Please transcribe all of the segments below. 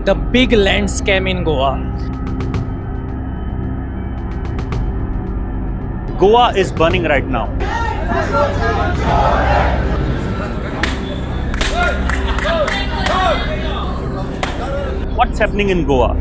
the big land scam in Goa. Goa is burning right now. What's happening in Goa?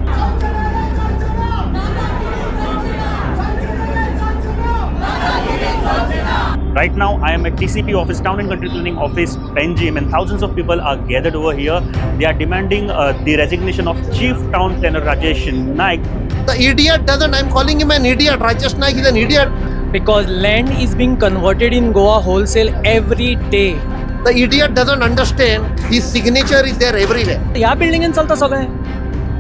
Right now, I am at TCP office, Town and Country Planning office, Panjim, and thousands of people are gathered over here. They are demanding the resignation of Chief Town Planner Rajesh Naik. The idiot doesn't, I'm calling him an idiot. Rajesh Naik is an idiot. Because land is being converted in Goa wholesale every day. The idiot doesn't understand his signature is there everywhere. या बिल्डिंगेन चलता सगळें.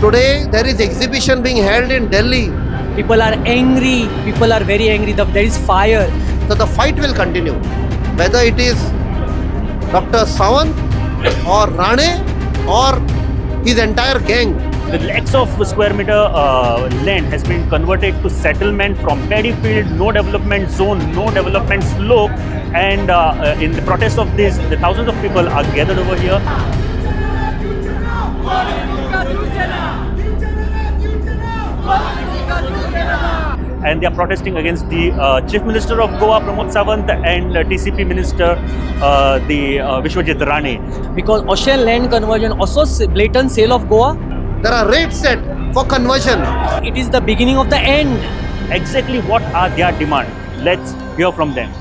Today, there is exhibition being held in Delhi. People are angry. People are very angry. There is fire. So the fight will continue. Whether it is Dr. Sawant or Rane or his entire gang. The lakhs of square meter land has been converted to settlement from paddy field, no development zone, no development slope, and in the protest of this, the thousands of people are gathered over here. And they are protesting against the Chief Minister of Goa, Pramod Sawant, and TCP Minister, the Vishwajit Rane. Because ocean land conversion, also blatant sale of Goa, There are rates set for conversion. it is the beginning of the end. Exactly what are their demands? Let's hear from them.